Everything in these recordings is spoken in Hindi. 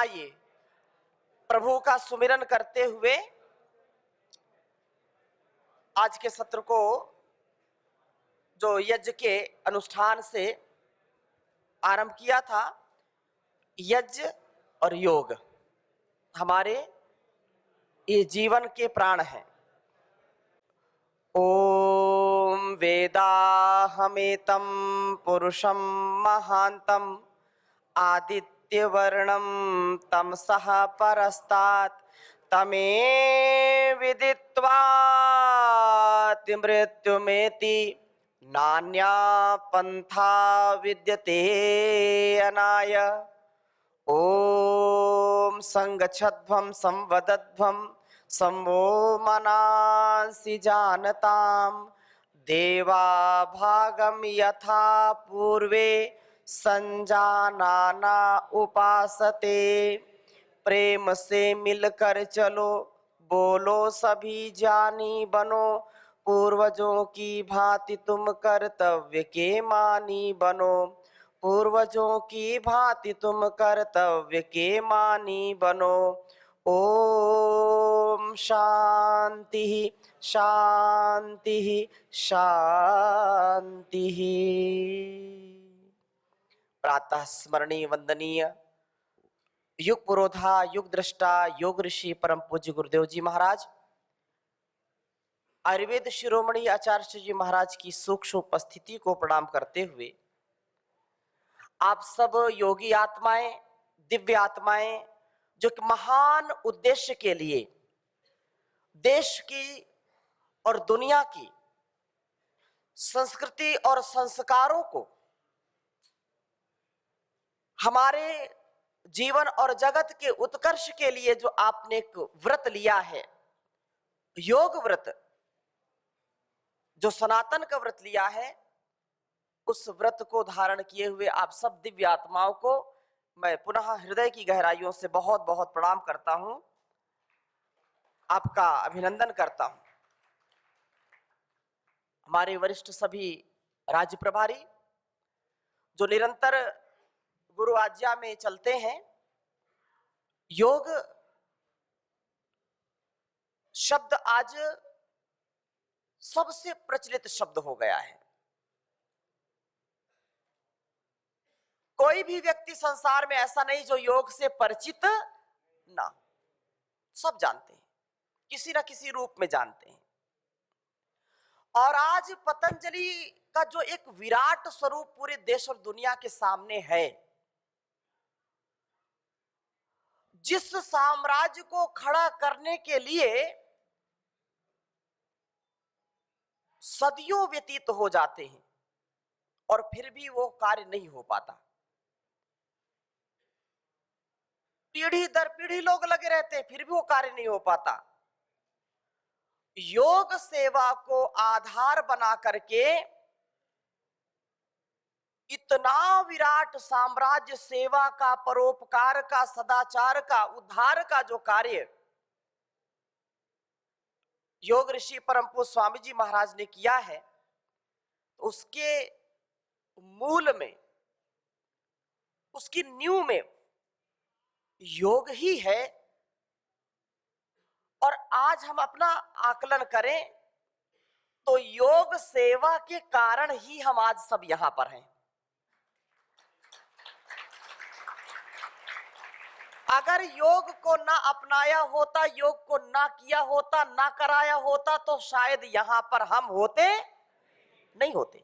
आइए प्रभु का सुमिरन करते हुए आज के सत्र को जो यज्ञ के अनुष्ठान से आरंभ किया था। यज्ञ और योग हमारे ये जीवन के प्राण हैं। ओम वेदाहमेतं पुरुषं महांतं आदित्यवर्णं तमसः परस्तात् तमे विदित्वाति मृत्युमेति नान्या पंथा विद्यते अनाय। ओम संगच्छध्वं संवदध्वं संवो मनांसि जानताम देवा भागम यथा पूर्वे संजानाना उपासते। प्रेम से मिलकर चलो बोलो सभी जानी बनो पूर्वजों की भांति तुम कर्तव्य के मानी बनो। पूर्वजों की भांति तुम कर्तव्य के मानी बनो। ओम शांति शांति शांति। प्रातः स्मरणीय वंदनीय युग पुरोधा युग दृष्टा योग ऋषि परम पूज्य गुरुदेव जी महाराज, आयुर्वेद शिरोमणि आचार्य जी महाराज की सूक्ष्म उपस्थिति को प्रणाम करते हुए आप सब योगी आत्माएं, दिव्य आत्माएं, जो कि महान उद्देश्य के लिए देश की और दुनिया की संस्कृति और संस्कारों को, हमारे जीवन और जगत के उत्कर्ष के लिए जो आपने एक व्रत लिया है, योग व्रत, जो सनातन का व्रत लिया है, उस व्रत को धारण किए हुए आप सब दिव्य आत्माओं को मैं पुनः हृदय की गहराइयों से बहुत बहुत प्रणाम करता हूं, आपका अभिनंदन करता हूं। हमारे वरिष्ठ सभी राज्य प्रभारी जो निरंतर गुरु आज्ञा में चलते हैं, योग शब्द आज सबसे प्रचलित शब्द हो गया है। कोई भी व्यक्ति संसार में ऐसा नहीं जो योग से परिचित ना, सब जानते हैं, किसी ना किसी रूप में जानते हैं। और आज पतंजलि का जो एक विराट स्वरूप पूरे देश और दुनिया के सामने है, जिस साम्राज्य को खड़ा करने के लिए सदियों व्यतीत हो जाते हैं और फिर भी वो कार्य नहीं हो पाता, पीढ़ी दर पीढ़ी लोग लगे रहते हैं, फिर भी वो कार्य नहीं हो पाता। योग सेवा को आधार बना करके इतना विराट साम्राज्य सेवा का, परोपकार का, सदाचार का, उद्धार का जो कार्य योग ऋषि परम पूज्य स्वामी जी महाराज ने किया है, उसके मूल में, उसकी नींव में योग ही है। और आज हम अपना आकलन करें तो योग सेवा के कारण ही हम आज सब यहां पर हैं। अगर योग को ना अपनाया होता, योग को ना किया होता, ना कराया होता, तो शायद यहां पर हम होते नहीं होते।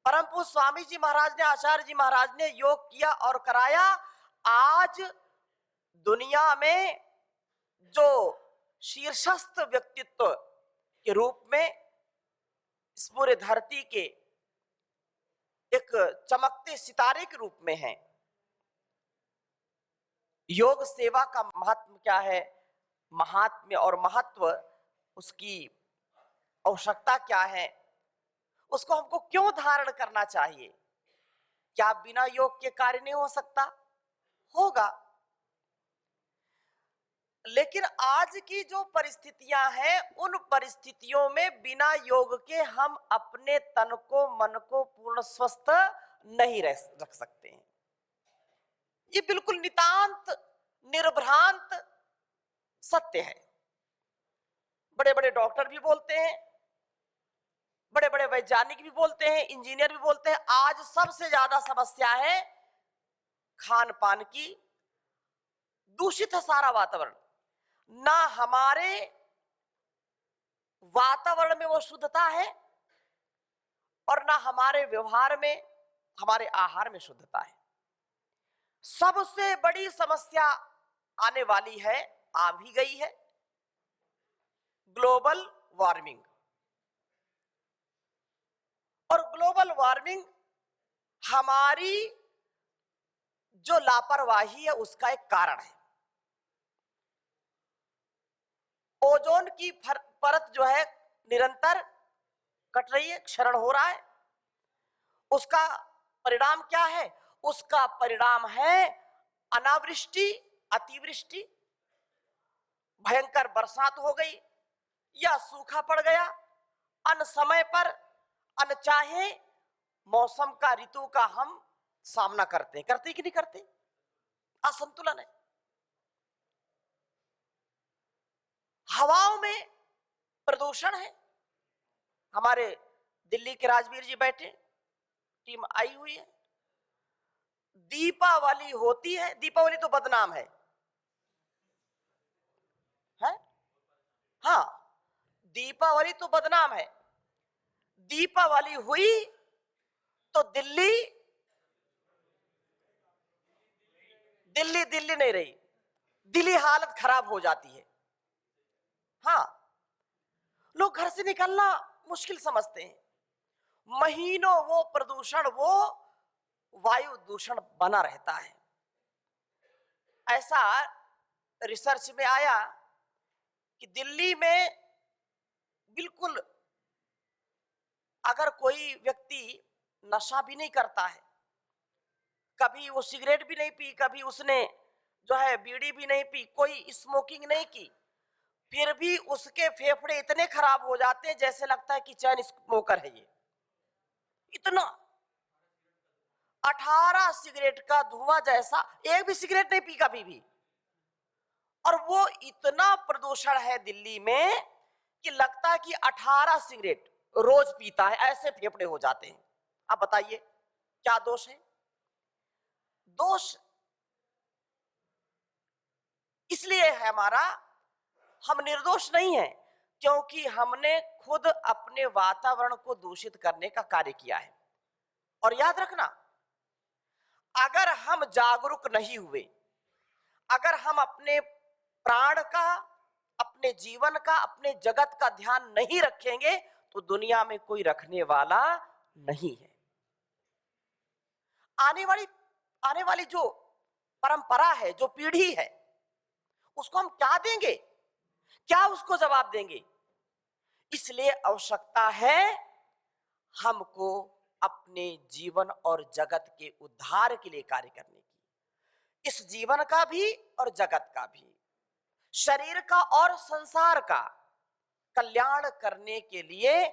परम पूज्य स्वामी जी महाराज ने, आचार्य जी महाराज ने योग किया और कराया। आज दुनिया में जो शीर्षस्थ व्यक्तित्व के रूप में इस पूरे धरती के एक चमकते सितारे के रूप में हैं, योग सेवा का महत्व क्या है, महात्म्य और महत्व, उसकी आवश्यकता क्या है, उसको हमको क्यों धारण करना चाहिए। क्या बिना योग के कार्य नहीं हो सकता? होगा। लेकिन आज की जो परिस्थितियां हैं, उन परिस्थितियों में बिना योग के हम अपने तन को, मन को पूर्ण स्वस्थ नहीं रख सकते हैं। ये बिल्कुल नितांत निर्भ्रांत सत्य है। बड़े बड़े डॉक्टर भी बोलते हैं, बड़े बड़े वैज्ञानिक भी बोलते हैं, इंजीनियर भी बोलते हैं, आज सबसे ज्यादा समस्या है खान पान की। दूषित है सारा वातावरण, ना हमारे वातावरण में वो शुद्धता है और ना हमारे व्यवहार में, हमारे आहार में शुद्धता है। सबसे बड़ी समस्या आने वाली है, आ भी गई है, ग्लोबल वार्मिंग। और ग्लोबल वार्मिंग हमारी जो लापरवाही है उसका एक कारण है। ओजोन की परत जो है निरंतर कट रही है, क्षरण हो रहा है। उसका परिणाम क्या है? उसका परिणाम है अनावृष्टि, अतिवृष्टि, भयंकर बरसात हो गई या सूखा पड़ गया, अन समय पर अनचाहे मौसम का, ऋतु का हम सामना करते कि नहीं करते? असंतुलन है। हवाओं में प्रदूषण है। हमारे दिल्ली के राजवीर जी बैठे, टीम आई हुई है। दीपावली होती है, दीपावली तो बदनाम है? हाँ, दीपावली तो बदनाम है। दीपावली हुई तो दिल्ली दिल्ली दिल्ली नहीं रही, दिल्ली हालत खराब हो जाती है। हाँ, लोग घर से निकलना मुश्किल समझते हैं। महीनों वो प्रदूषण, वो वायु दूषण बना रहता है। ऐसा रिसर्च में आया कि दिल्ली में बिल्कुल अगर कोई व्यक्ति नशा भी नहीं करता है, कभी वो सिगरेट भी नहीं पी, कभी उसने जो है बीड़ी भी नहीं पी, कोई स्मोकिंग नहीं की, फिर भी उसके फेफड़े इतने खराब हो जाते हैं जैसे लगता है कि चैन स्मोकर है ये। इतना 18 सिगरेट का धुआं जैसा, एक भी सिगरेट नहीं पी कभी भी। और वो इतना प्रदूषण है दिल्ली में कि लगता है कि 18 सिगरेट रोज पीता है, ऐसे फेफड़े हो जाते हैं। आप बताइए क्या दोष है? दोष इसलिए है हमारा, हम निर्दोष नहीं है, क्योंकि हमने खुद अपने वातावरण को दूषित करने का कार्य किया है। और याद रखना, अगर हम जागरूक नहीं हुए, अगर हम अपने प्राण का, अपने जीवन का, अपने जगत का ध्यान नहीं रखेंगे तो दुनिया में कोई रखने वाला नहीं है। आने वाली जो परंपरा है, जो पीढ़ी है, उसको हम क्या देंगे? क्या उसको जवाब देंगे? इसलिए आवश्यकता है हमको अपने जीवन और जगत के उद्धार के लिए कार्य करने की। इस जीवन का भी और जगत का भी, शरीर का और संसार का कल्याण करने के लिए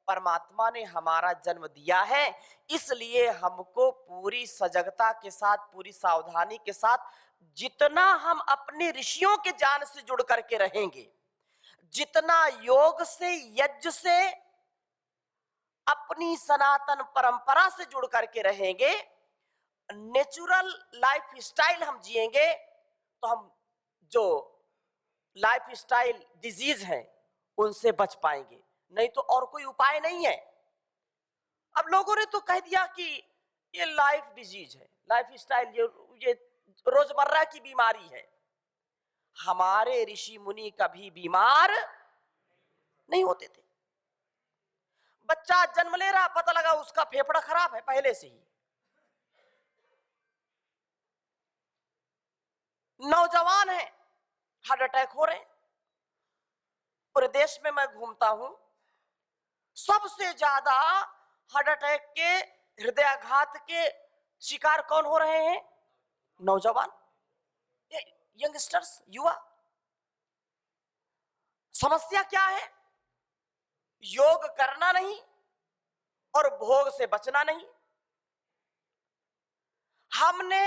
परमात्मा ने हमारा जन्म दिया है। इसलिए हमको पूरी सजगता के साथ, पूरी सावधानी के साथ, जितना हम अपने ऋषियों के ज्ञान से जुड़ करके रहेंगे, जितना योग से, यज्ञ से, अपनी सनातन परंपरा से जुड़ करके रहेंगे, नेचुरल लाइफ स्टाइल हम जिएंगे, तो हम जो लाइफ स्टाइल डिजीज है उनसे बच पाएंगे। नहीं तो और कोई उपाय नहीं है। अब लोगों ने तो कह दिया कि ये लाइफ डिजीज है, लाइफ स्टाइल, ये रोजमर्रा की बीमारी है। हमारे ऋषि मुनि कभी बीमार नहीं होते थे। बच्चा जन्म ले रहा, पता लगा उसका फेफड़ा खराब है पहले से ही। नौजवान है, हार्ट अटैक हो रहे। पूरे देश में मैं घूमता हूं, सबसे ज्यादा हार्ट अटैक के, हृदयाघात के शिकार कौन हो रहे हैं? नौजवान, यंगस्टर्स, युवा। समस्या क्या है? योग करना नहीं और भोग से बचना नहीं। हमने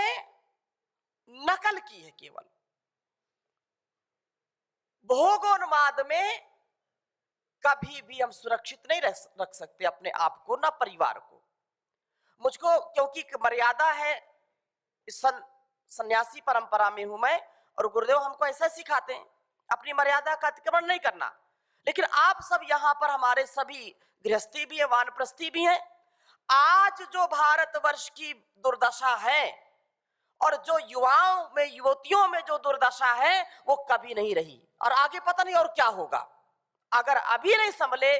नकल की है केवल। भोगोन्माद में कभी भी हम सुरक्षित नहीं रख सकते अपने आप को, ना परिवार को। मुझको क्योंकि एक मर्यादा है, इस सन्यासी परंपरा में हूं मैं, और गुरुदेव हमको ऐसा सिखाते हैं अपनी मर्यादा का अतिक्रमण नहीं करना। लेकिन आप सब यहाँ पर हमारे सभी गृहस्थी भी है, वानप्रस्थी भी है। आज जो भारतवर्ष की दुर्दशा है और जो युवाओं में, युवतियों में जो दुर्दशा है, वो कभी नहीं रही और आगे पता नहीं और क्या होगा। अगर अभी नहीं संभले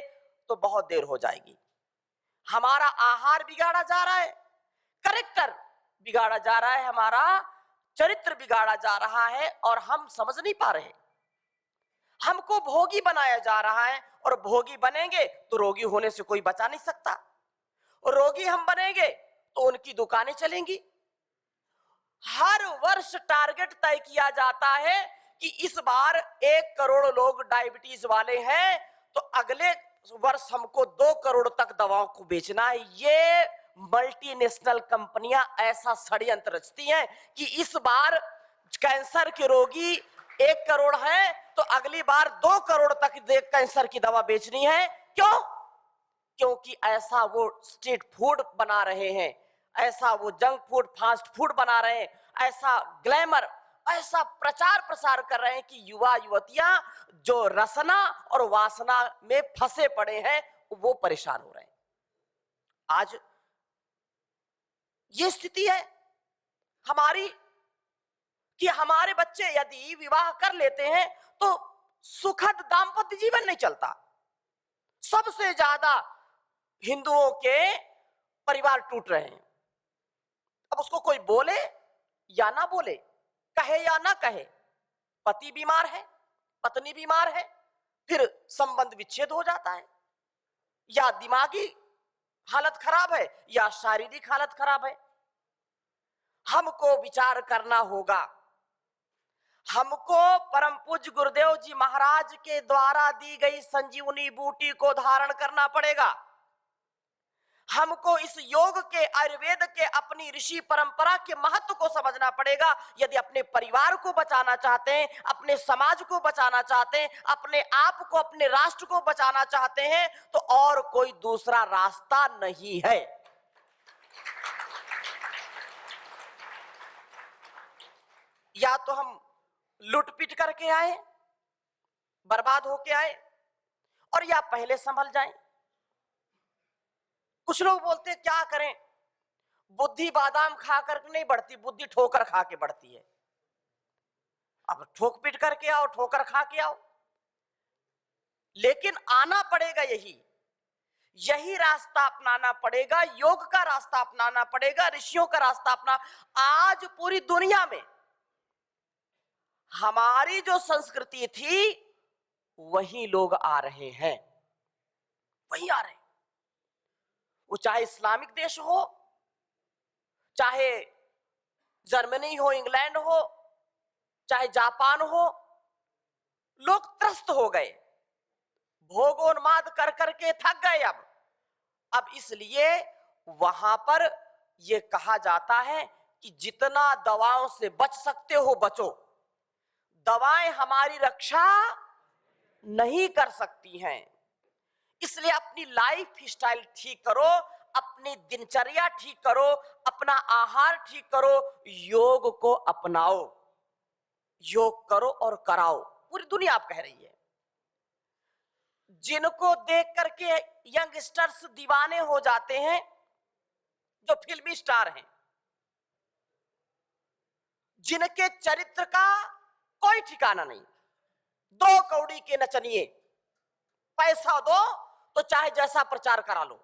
तो बहुत देर हो जाएगी। हमारा आहार बिगाड़ा जा रहा है, करेक्टर बिगाड़ा जा रहा है, हमारा चरित्र बिगाड़ा जा रहा है और हम समझ नहीं पा रहे। हमको भोगी बनाया जा रहा है और भोगी बनेंगे तो रोगी होने से कोई बचा नहीं सकता, और रोगी हम बनेंगे तो उनकी दुकानें चलेंगी। हर वर्ष टारगेट तय किया जाता है कि इस बार 1 करोड़ लोग डायबिटीज वाले हैं तो अगले वर्ष हमको 2 करोड़ तक दवाओं को बेचना है। ये मल्टीनेशनल कंपनियां ऐसा षड्यंत्र रचती हैं कि इस बार कैंसर के रोगी 1 करोड़ है तो अगली बार 2 करोड़ तक कैंसर की दवा बेचनी है। क्यों? क्योंकि ऐसा वो स्ट्रीट फूड बना रहे हैं, ऐसा वो जंक फूड, फास्ट फूड बना रहे हैं, ऐसा ग्लैमर, ऐसा प्रचार प्रसार कर रहे हैं कि युवा युवतियां जो रसना और वासना में फंसे पड़े हैं वो परेशान हो रहे हैं। आज ये स्थिति है हमारी कि हमारे बच्चे यदि विवाह कर लेते हैं तो सुखद दाम्पत्य जीवन नहीं चलता। सबसे ज्यादा हिंदुओं के परिवार टूट रहे हैं। अब उसको कोई बोले या ना बोले, कहे या ना कहे, पति बीमार है, पत्नी बीमार है, फिर संबंध विच्छेद हो जाता है, या दिमागी हालत खराब है या शारीरिक हालत खराब है। हमको विचार करना होगा। हमको परम पूज्य गुरुदेव जी महाराज के द्वारा दी गई संजीवनी बूटी को धारण करना पड़ेगा। हमको इस योग के, आयुर्वेद के, अपनी ऋषि परंपरा के महत्व को समझना पड़ेगा। यदि अपने परिवार को बचाना चाहते हैं, अपने समाज को बचाना चाहते हैं, अपने आप को, अपने राष्ट्र को बचाना चाहते हैं, तो और कोई दूसरा रास्ता नहीं है। या तो हम लूट पीट करके आए, बर्बाद होके आए, और या पहले संभल जाएं। कुछ लोग बोलते हैं क्या करें, बुद्धि बादाम खा कर नहीं बढ़ती, बुद्धि ठोकर खा के बढ़ती है। अब ठोक पीट करके आओ, ठोकर खा के आओ, लेकिन आना पड़ेगा। यही रास्ता अपनाना पड़ेगा, योग का रास्ता अपनाना पड़ेगा, ऋषियों का रास्ता अपना। आज पूरी दुनिया में हमारी जो संस्कृति थी वही लोग आ रहे हैं, वही आ रहे हैं। वो चाहे इस्लामिक देश हो, चाहे जर्मनी हो, इंग्लैंड हो, चाहे जापान हो, लोग त्रस्त हो गए, भोगोन्माद कर करके थक गए। अब इसलिए वहां पर यह कहा जाता है कि जितना दवाओं से बच सकते हो बचो। दवाएं हमारी रक्षा नहीं कर सकती हैं, इसलिए अपनी लाइफ स्टाइल ठीक करो, अपनी दिनचर्या ठीक करो, अपना आहार ठीक करो, योग को अपनाओ, योग करो और कराओ। पूरी दुनिया आप कह रही है। जिनको देख करके यंगस्टर्स दीवाने हो जाते हैं, जो फिल्मी स्टार हैं, जिनके चरित्र का कोई ठिकाना नहीं, 2 कौड़ी के नचनिए, पैसा दो तो चाहे जैसा प्रचार करा लो।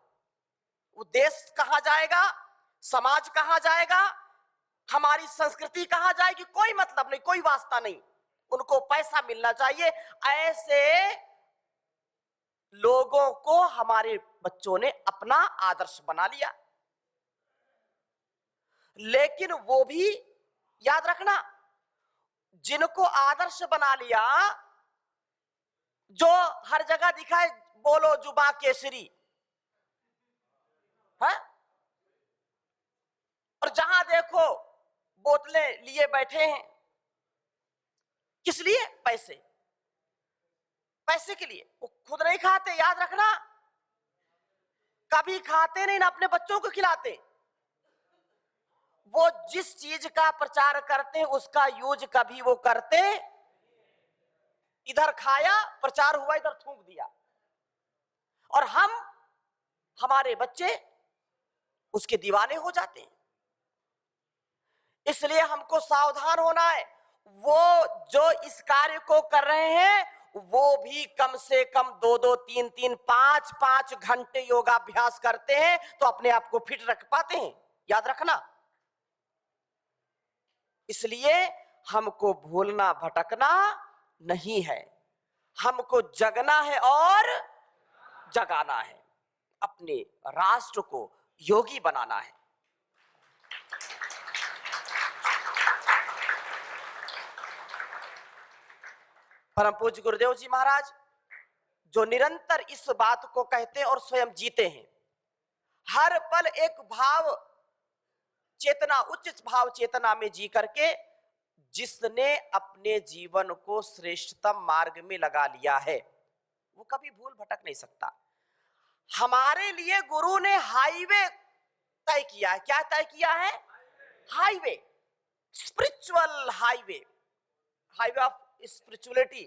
वो देश कहां जाएगा, समाज कहां जाएगा, हमारी संस्कृति कहां जाएगी, कोई मतलब नहीं, कोई वास्ता नहीं, उनको पैसा मिलना चाहिए। ऐसे लोगों को हमारे बच्चों ने अपना आदर्श बना लिया। लेकिन वो भी याद रखना, जिनको आदर्श बना लिया, जो हर जगह दिखाए बोलो जुबा केसरी है, और जहां देखो बोतलें लिए बैठे हैं, किस लिए? पैसे, पैसे के लिए। वो खुद नहीं खाते, याद रखना, कभी खाते नहीं, ना अपने बच्चों को खिलाते। वो जिस चीज का प्रचार करते हैं उसका यूज कभी वो करते, इधर खाया, प्रचार हुआ, इधर थूक दिया, और हमारे बच्चे उसके दीवाने हो जाते हैं। इसलिए हमको सावधान होना है। वो जो इस कार्य को कर रहे हैं वो भी कम से कम 2-2, 3-3, 5-5 घंटे योगाभ्यास करते हैं तो अपने आप को फिट रख पाते हैं, याद रखना। इसलिए हमको भूलना भटकना नहीं है, हमको जगना है और जगाना है, अपने राष्ट्र को योगी बनाना है। परम पूज्य गुरुदेव जी महाराज जो निरंतर इस बात को कहते हैं और स्वयं जीते हैं, हर पल एक भाव चेतना, उच्च भाव चेतना में जी करके जिसने अपने जीवन को श्रेष्ठतम मार्ग में लगा लिया है वो कभी भूल भटक नहीं सकता। हमारे लिए गुरु ने हाईवे तय किया है। क्या तय किया है? Highway, spiritual highway, highway of spirituality,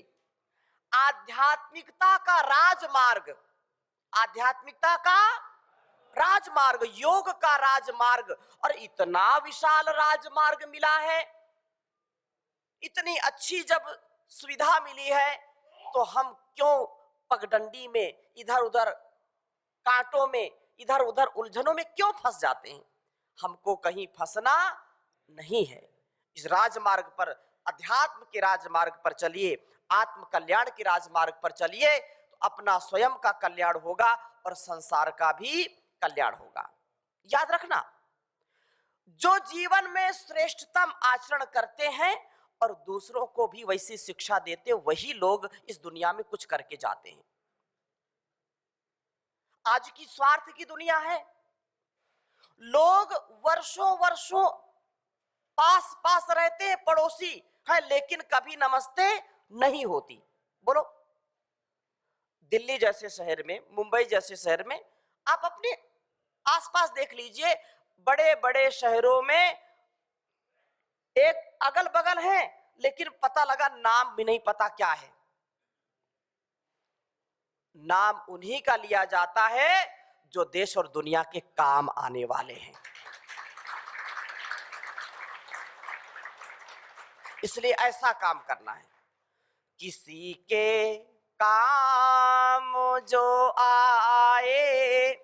आध्यात्मिकता का राजमार्ग, आध्यात्मिकता का राजमार्ग, योग का राजमार्ग। और इतना विशाल राजमार्ग मिला है, इतनी अच्छी जब सुविधा मिली है तो हम क्यों पगडंडी में, इधर उधर कांटों में, इधर उधर उलझनों में क्यों फंस जाते हैं? हमको कहीं फंसना नहीं है। इस राजमार्ग पर, अध्यात्म के राजमार्ग पर चलिए, आत्म कल्याण के राजमार्ग पर चलिए, तो अपना स्वयं का कल्याण होगा और संसार का भी कल्याण होगा। याद रखना, जो जीवन में श्रेष्ठतम आचरण करते हैं और दूसरों को भी वैसी शिक्षा देते, वही लोग इस दुनिया में कुछ करके जाते हैं। आज की स्वार्थ की दुनिया है, लोग वर्षों वर्षों पास पास रहते हैं, पड़ोसी हैं, लेकिन कभी नमस्ते नहीं होती। बोलो, दिल्ली जैसे शहर में, मुंबई जैसे शहर में, आप अपने आसपास देख लीजिए, बड़े बड़े शहरों में एक अगल बगल है लेकिन पता लगा नाम भी नहीं पता क्या है। नाम उन्हीं का लिया जाता है जो देश और दुनिया के काम आने वाले हैं। इसलिए ऐसा काम करना है, किसी के काम जो आए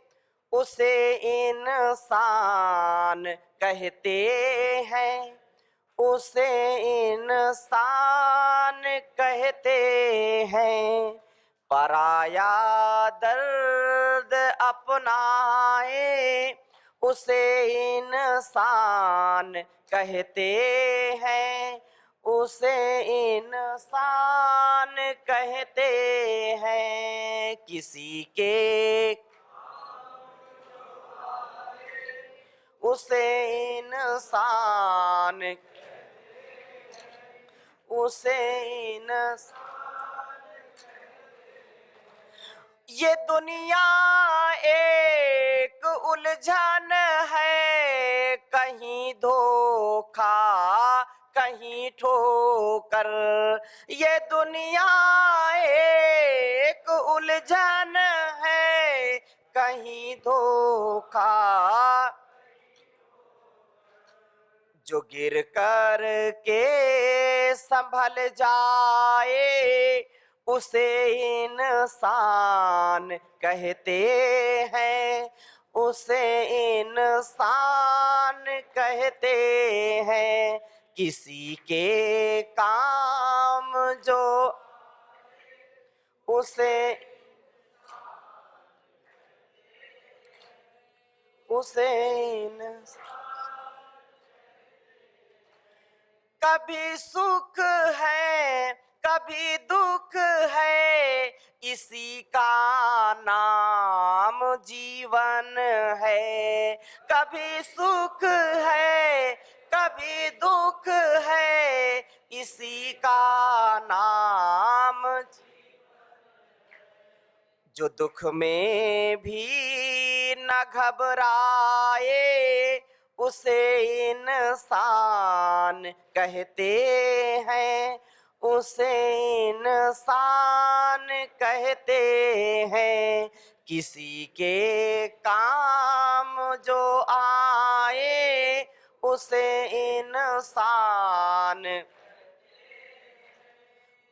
उसे इंसान कहते हैं, उसे इंसान कहते हैं। पराया दर्द अपनाए उसे इंसान कहते हैं, उसे इंसान कहते हैं। किसी के उसे इंसान, उसे इंसान। ये दुनिया एक उलझन है, कहीं धोखा कहीं ठोकर। ये दुनिया एक उलझन है, कहीं धोखा। जो गिर कर के संभल जाए उसे इंसान कहते हैं, उसे इंसान कहते हैं। किसी के काम जो उसे कभी सुख है कभी दुख है, इसी का नाम जीवन है। कभी सुख है भी दुख है इसी का नाम, जो दुख में भी न घबराए उसे इंसान कहते हैं, उसे इंसान कहते हैं। किसी के काम जो आए उसे इंसान,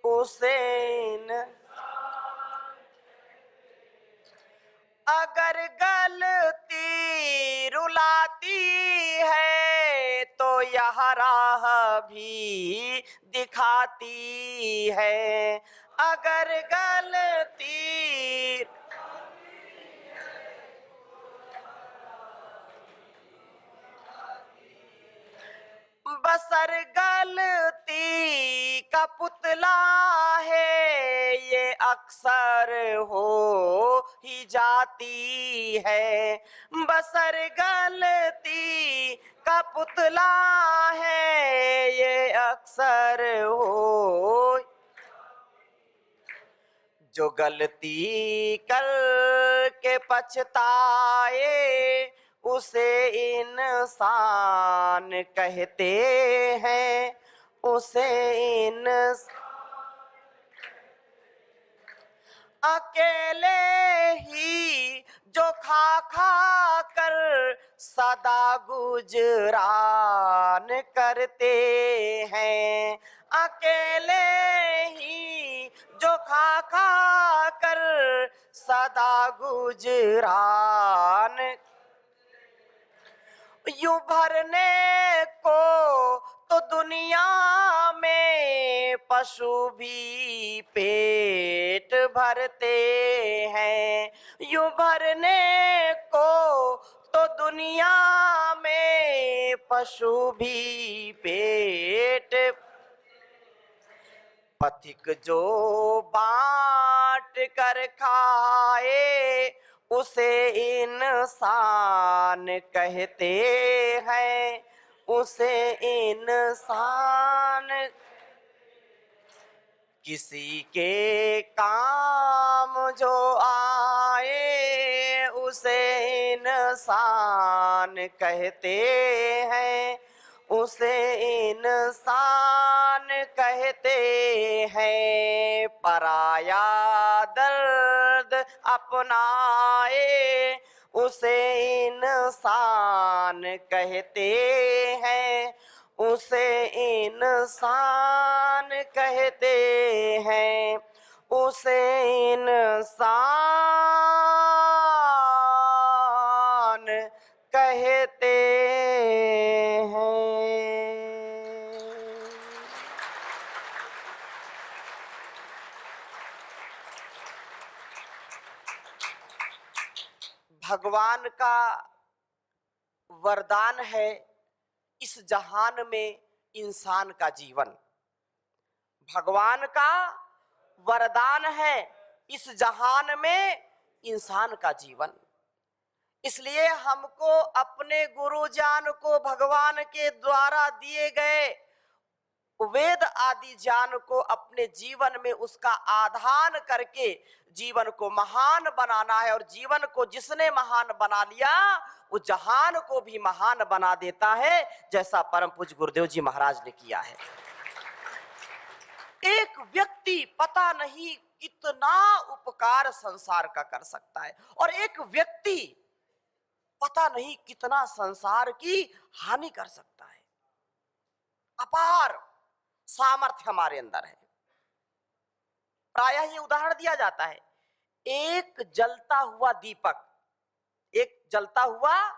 उसे अगर गलती रुलाती है तो यह राह भी दिखाती है। अगर गलती बसर गलती का पुतला है, ये अक्सर हो ही जाती है। बसर गलती का पुतला है, ये अक्सर हो, जो गलती करके पछताए उसे इंसान कहते हैं, उसे अकेले ही जो खा खा कर सदा गुजरान करते हैं। अकेले ही जो खा खा कर सदा गुजरान, यूं भरने को तो दुनिया में पशु भी पेट भरते हैं। यूं भरने को तो दुनिया में पशु भी पेट, पथिक जो बांट कर खाए उसे इंसान कहते हैं, उसे इंसान। किसी के काम जो आए उसे इंसान कहते हैं, उसे इंसान कहते हैं। पराया दर्द अपनाए उसे इंसान कहते हैं, उसे इंसान कहते हैं, उसे इंसान कहते हैं। भगवान का वरदान है इस जहान में इंसान का जीवन। भगवान का वरदान है इस जहान में इंसान का जीवन। इसलिए हमको अपने गुरु ज्ञान को, भगवान के द्वारा दिए गए वेद आदि ज्ञान को अपने जीवन में उसका आधान करके जीवन को महान बनाना है। और जीवन को जिसने महान बना लिया वो जहान को भी महान बना देता है, जैसा परम पूज्य गुरुदेव जी महाराज ने किया है। एक व्यक्ति पता नहीं कितना उपकार संसार का कर सकता है, और एक व्यक्ति पता नहीं कितना संसार की हानि कर सकता है। अपार सामर्थ्य हमारे अंदर है। प्रायः ये उदाहरण दिया जाता है, एक जलता हुआ दीपक, एक जलता हुआ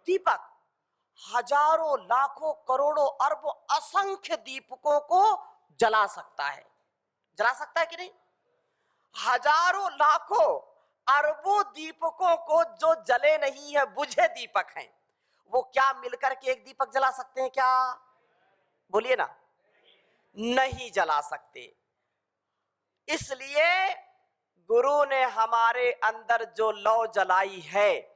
दीपक हजारों लाखों करोड़ों अरबों असंख्य दीपकों को जला सकता है। जला सकता है कि नहीं? हजारों लाखों अरबों दीपकों को जो जले नहीं है, बुझे दीपक हैं, वो क्या मिलकर के एक दीपक जला सकते हैं क्या? बोलिए ना, नहीं जला सकते। इसलिए गुरु ने हमारे अंदर जो लौ जलाई है,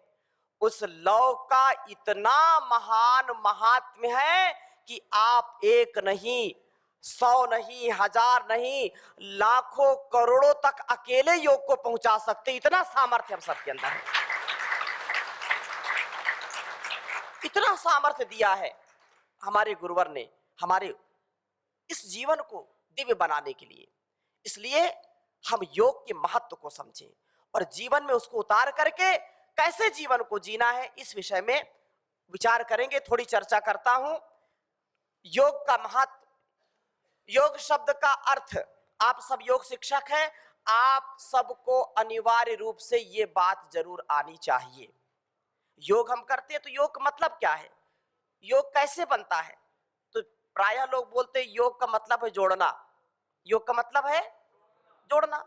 उस लौ का इतना महान महात्म्य है कि आप एक नहीं, 100 नहीं, 1000 नहीं, लाखों करोड़ों तक अकेले योग को पहुंचा सकते, इतना सामर्थ्य हम सबके अंदर है। इतना सामर्थ्य दिया है हमारे गुरुवर ने हमारे इस जीवन को दिव्य बनाने के लिए। इसलिए हम योग के महत्व को समझें और जीवन में उसको उतार करके कैसे जीवन को जीना है, इस विषय में विचार करेंगे। थोड़ी चर्चा करता हूं। योग का महत्व, योग शब्द का अर्थ, आप सब योग शिक्षक हैं, आप सबको अनिवार्य रूप से ये बात जरूर आनी चाहिए। योग हम करते हैं तो योग का मतलब क्या है, योग कैसे बनता है? तो प्रायः लोग बोलते हैं योग का मतलब है जोड़ना। योग का मतलब है जोड़ना।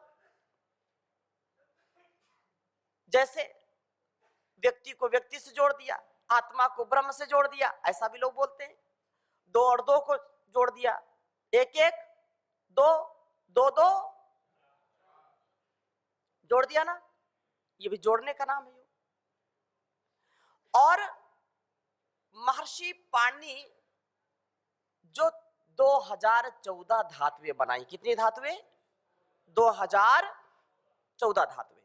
जैसे व्यक्ति को व्यक्ति से जोड़ दिया, आत्मा को ब्रह्म से जोड़ दिया, ऐसा भी लोग बोलते हैं। 2 और 2 को जोड़ दिया, 1 1 2 2 2 जोड़ दिया ना, ये भी जोड़ने का नाम है योग। और महर्षि पाणिनि जो 2014 धातुएं बनाई, कितनी धातुएं? 2014 धातुएं।